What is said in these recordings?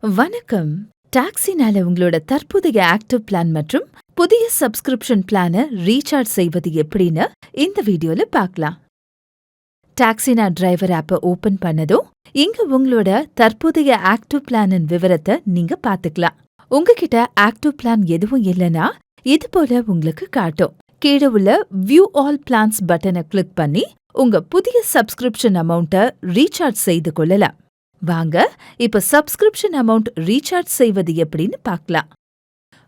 வணக்கம். டாக்ஸினால உங்களோட தற்போதைய ஆக்டிவ் பிளான் மற்றும் புதிய சப்ஸ்கிரிப்ஷன் பிளானை ரீசார்ஜ் செய்வது எப்படின்னு இந்த வீடியோல பார்க்கலாம். டாக்ஸினா டிரைவர் ஆப்பை ஓபன் பண்ணதும் இங்க உங்களோட தற்போதைய ஆக்டிவ் பிளானின் விவரத்தை நீங்க பாத்துக்கலாம். உங்ககிட்ட ஆக்டிவ் பிளான் எதுவும் இல்லைன்னா இது போல உங்களுக்கு காட்டும். கீழே உள்ள வியூ ஆல் பிளான்ஸ் பட்டனை கிளிக் பண்ணி உங்க புதிய சப்ஸ்கிரிப்ஷன் அமௌண்ட்டை ரீசார்ஜ் செய்து கொள்ளலாம். வாங்க இப்ப சப்ஸ்கிரிப்ஷன் அமௌண்ட் ரீசார்ஜ் செய்வது எப்படின்னு பார்க்கலாம்.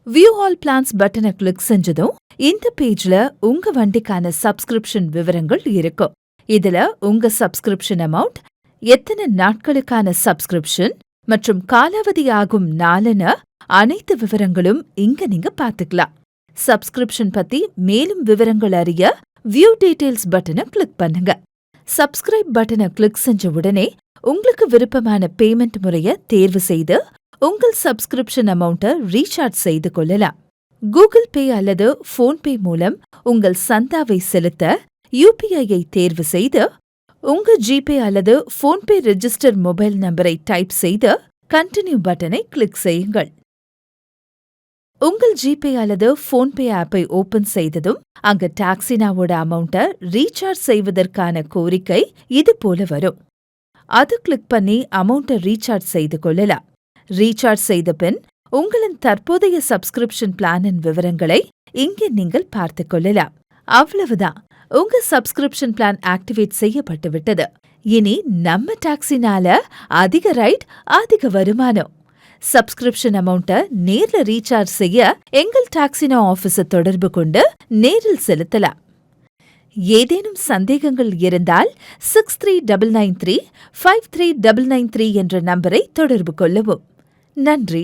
வியூ ஆல் பிளான்ஸ் பட்டனை கிளிக் செஞ்சதும் இந்த பேஜ்ல உங்க வண்டிக்கான சப்ஸ்கிரிப்ஷன் விவரங்கள் இருக்கும். இதுல உங்க சப்ஸ்கிரிப்ஷன் அமௌண்ட், எத்தனை நாட்களுக்கான சப்ஸ்கிரிப்ஷன் மற்றும் காலாவதி ஆகும் நாளுன்னு அனைத்து விவரங்களும் இங்க நீங்க பாத்துக்கலாம். சப்ஸ்கிரிப்ஷன் பத்தி மேலும் விவரங்கள் அறிய வியூ டீடைல்ஸ் பட்டனை கிளிக் பண்ணுங்க. சப்ஸ்கிரைப் பட்டனை கிளிக் செஞ்ச உடனே உங்களுக்கு விருப்பமான பேமெண்ட் முறைய தேர்வு செய்து உங்கள் சப்ஸ்கிரிப்ஷன் அமௌண்ட்டை ரீசார்ஜ் செய்து கொள்ளலாம். கூகுள் பே அல்லது போன்பே மூலம் உங்கள் சந்தாவை செலுத்த யூபிஐயை தேர்வு செய்து உங்க ஜிபே அல்லது போன்பே ரெஜிஸ்டர் மொபைல் நம்பரை டைப் செய்து கண்டினியூ பட்டனை கிளிக் செய்யுங்கள். உங்கள் ஜிபே அல்லது போன்பே ஆப்பை ஓபன் செய்ததும் அங்க டாக்ஸினாவோட அமௌண்ட்டை ரீசார்ஜ் செய்வதற்கான கோரிக்கை இது போல வரும். அது கிளிக் பண்ணி அமௌண்ட்டை ரீசார்ஜ் செய்து கொள்ளலாம். ரீசார்ஜ் செய்த பின் உங்களின் தற்போதைய சப்ஸ்கிரிப்ஷன் பிளானின் விவரங்களை இங்கே நீங்கள் பார்த்துக் கொள்ளலாம். அவ்வளவுதான், உங்க சப்ஸ்கிரிப்ஷன் பிளான் ஆக்டிவேட் செய்யப்பட்டுவிட்டது. இனி நம்ம டாக்ஸினால அதிக ரைட், அதிக வருமானம். சப்ஸ்கிரிப்ஷன் அமௌண்ட்டை நேர்ல ரீசார்ஜ் செய்ய எங்கள் டாக்ஸினா ஆபீஸை தொடர்பு கொண்டு நேரில் செலுத்தலாம். ஏதேனும் சந்தேகங்கள் இருந்தால் 6399353993 என்ற நம்பரை தொடர்பு கொள்ளவும். நன்றி.